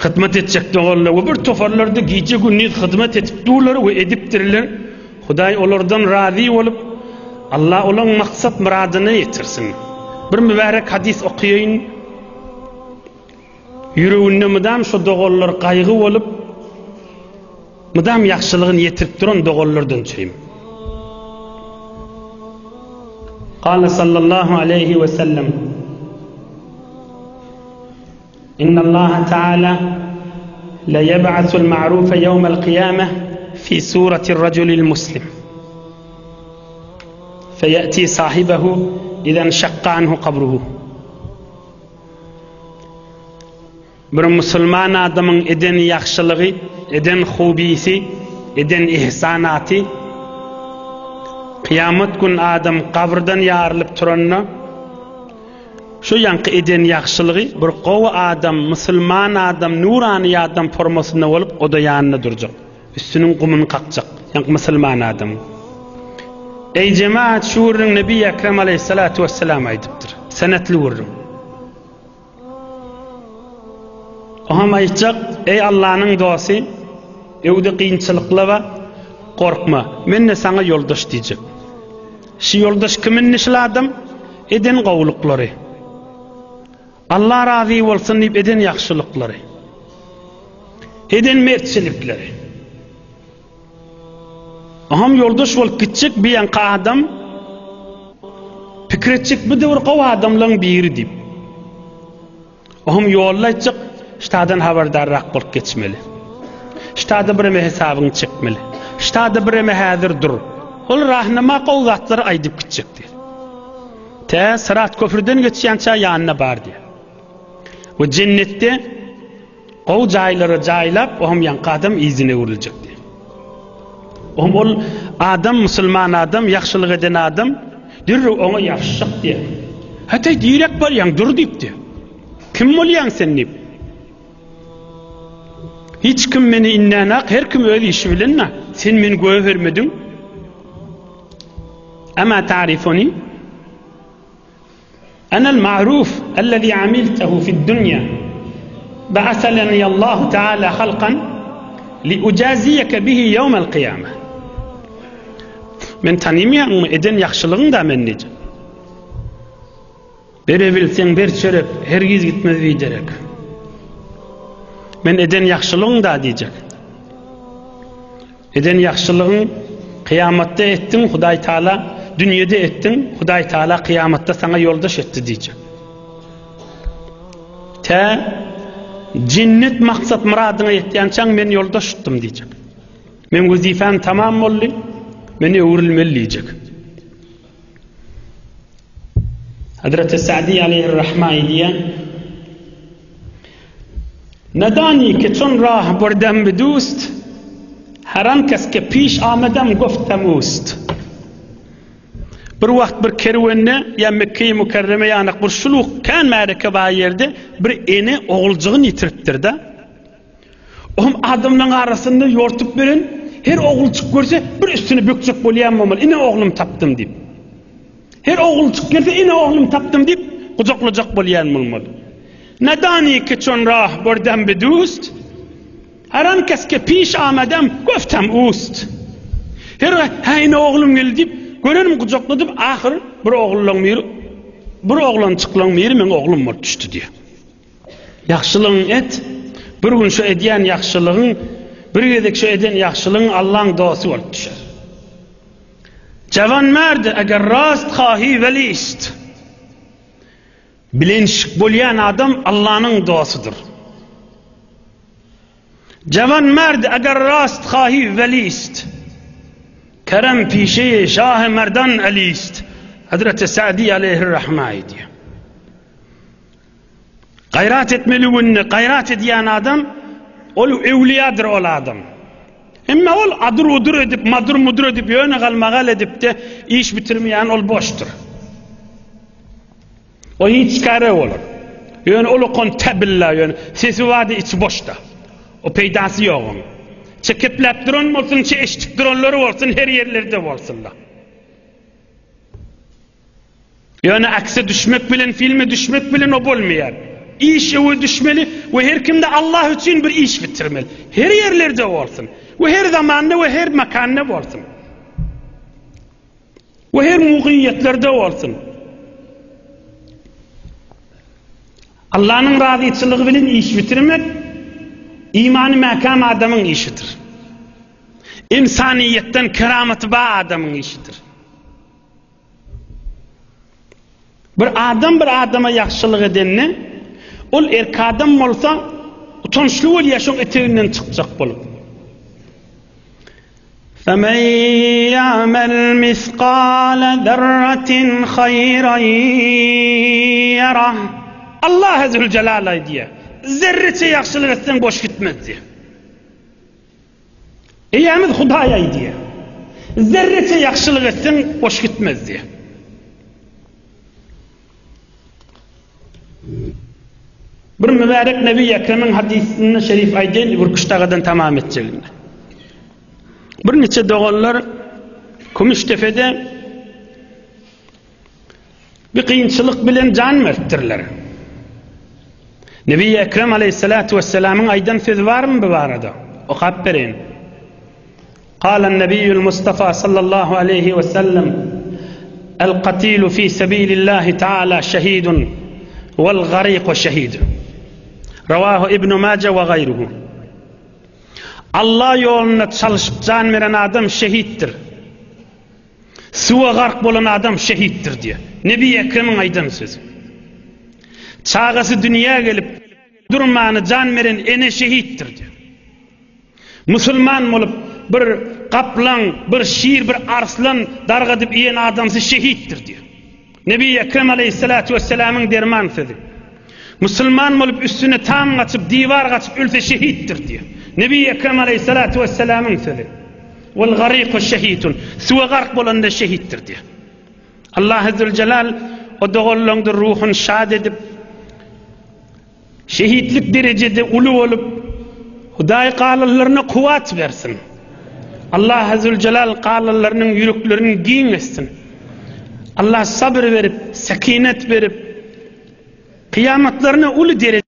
hizmet edecek doğrular ve bir tofarlarda gece gündüz hizmet edip durlar ve ediptirler. Huday onlardan razı olup Allah olan maksat muradını yetirsin. Bir mübarek hadis okuyayım. Yüreğinde müdam şu doğrular kaygı olup müdam yaxşılığını yetirip duran doğrulardan çeyim. قال صلى الله عليه وسلم إن الله تعالى لا يبعث المعروف يوم القيامة في سورة الرجل المسلم فيأتي صاحبه إذا انشق عنه قبره. Bir Müslüman adamın eden yaxşılığı, eden hubisi, eden ihsanatı, kıyamet gün adam kabrdan yarılıp turanna, şu yankı eden yaxşılığı bir qovu adam, Müslüman adam, nurani adam formasında olup o da yanına duracak. Üstünün kumunu kalkacak. Yankı Müslüman adam. Ey cemaat şu vurun Nebi Ekrem Aleyhissalatu vesselam aydıptır. Senetli vurun. Oham aytacak, ey Allah'ın doğası, evde kıyınçılıkla ve korkma. Men de sana yoldaş diyecek. Şu yoldaş kimin nişli adam? Eden qavluqları. Allah razı olsun deyip eden yaxşılıkları. Eden mertçilikleri. Aham yoldaş olup gidecek bir yanka adam fikredecek bir de bir qav adamların biri deyip. Aham yollayacak ştadan haberdarrak bulup geçmeli. Ştada birime hesabını çekmeli. Ştada birime hazır dur. Ol rahnama qavzatları aydıp gidecek diye. Te Sırat köprüden geçiyança yanına bar diye. Ve cennette qav jayları jaylap oham yanka adam izine uğrulacak diye. Oham ol adam, Müslüman adam, yaxşılık eden adam dirru ona yaxşık diye. Hatta direk bar yan dur deyip diye. Kim ol yan sen deyip. Hiç kim beni innanak, her kim öyle işi bilinna. Sen beni göğe vermedin. Ama ta'rifuni أنا المعروف الذي عملته في الدنيا بعثني الله تعالى خلقا لأجازيك به يوم القيامة. من tanımayan mı eden yaxşılığın da men nece. Bere bilsen ber çörep, hergiz gitmez diyecek. Men eden yaxşılığın da diyecek. Eden yaxşılığın kıyamette ettin, Huday Teala dünyada ettin, Huday Teala kıyamette sana yoldaş etti diyecek. Te cennet maksat muradına ettiyançan men yoldaş ettim diyecek. Men vazifem tamam oldu, beni öğrilmeli diyecek. Hazreti Sa'di aleyhirrahmani diye ندانی که چون راه بردم به دوست هر آن کس که پیش آمدم گفتم اوست. bir vaqt bir kervende ya Mekke-i Mükerreme yanık bir şuluk kan mərəkə var yerde bir eni oğulcuğun yitiriptir da. Oğum adamın arasında yortup verin, her oğulcuk görse bir üstüne bükçük bolayamamalı. İne oğlum tapdım deyip. Her oğulcuk gelse ine oğlum tapdım deyip kucaklayacak bolayamamalı. ندانی که چون راه بردم به دوست هر آن کس که پیش آمدم گفتم اوست. Her hayne oğlum geldi deyip görenim kucakladım ahir bir oğlan çıklan meri men oğlum var düştü diye. Yaxşılığın et bir gün şu ediyen yaxşılığın bir gedek şu eden yaxşılığın Allah'ın doğası var düşer. Cavan merd eğer rast xahi velist bilinçlik bolyan adam Allah'ın doğasıdır. Cavan merd eğer rast xahi velist kerem pişe şah merdan alist. Hazreti Sa'di aleyhirrahmani diye. Gayret etmeli günne, gayret ediyen adam ol evliyadır ol adam. Ama ol adır udur edip madır mudur edip yöne galmagal edip de iş bitirmeyen ol boştur. O hiç kare olur. Yani olu kontabilla yani sesi vardı içi boşta. O peydası yok onun. Çekip duran olsun, eşlik duranları olsun, her yerlerde olsunlar. Yani akse düşmek bilen, filme düşmek bilen o bolmayan. iş öwe düşmeli ve her kimde Allah için bir iş bitirmeli. Her yerlerde olsun. Ve her zamanda ve her makanda olsun. Ve her muğiyetlerde olsun. Allah'ın razıçılığı bilen iş bitirmek imanı makam adamın işidir. İnsaniyetten kerametı ba adamın işidir. Bir adama yaxşılık edenine ol erk adam olsa utançlı ol yaşın eteğinden çıkacak bolup. فَمَنْ يَعْمَلْ مِثْقَالَ ذَرَّةٍ خَيْرًا يَرَهُ Allah Zülcelal'ı diye zerrece yaxşılık etsen boş gitmez diye. Eyyamid Hudaya diye zerrece yaxşılık etsen boş gitmez diye. Bir mübarek Nebi Ekrem'in hadisini şerif aydın bir kuştağıdan tamam edeceğim. Bir neçe doğullar Kumüştefe'de bir kıyınçılık bilen can merttirler. Nebi Ekrem aleyhissalatu vesselam'ın aydan söz var mı bu arada? O habberin. قال النبي المصطفى صلى الله عليه وسلم القتيل في سبيل الله تعالى شهيد والغريق شهيد رواه ابن ماجه وغيره Allah yolunda çalışıp can veren adam şehittir. Suya gark bolan adam şehittir diye. Nebi Ekrem'in aydan sözü. Çağası dünyaya gelip durmanı can veren ene şehittir diye. Müslüman olup bir kaplan, bir şiir, bir arslan dargadıp iyen adamsı şehittir diye. Nebi Ekrem aleyhissalatu vesselam'ın derman sözü. Müslüman olup üstüne tam açıp divar açıp ölse şehittir diye. Nebi Ekrem aleyhissalatu vesselam'ın sözü. Vel gariqu şehitun. Suya gark bolan da şehittir diye. Allah Azze Celal o doğullandır ruhun şad edip şehitlik derecede ulu olup Huday qalallarına kuvvet versin. Allah Azze Celal qalallarının yüreklerini giyin etsin. Allah sabır verip, sekinet verip kıyametlerine ulu derece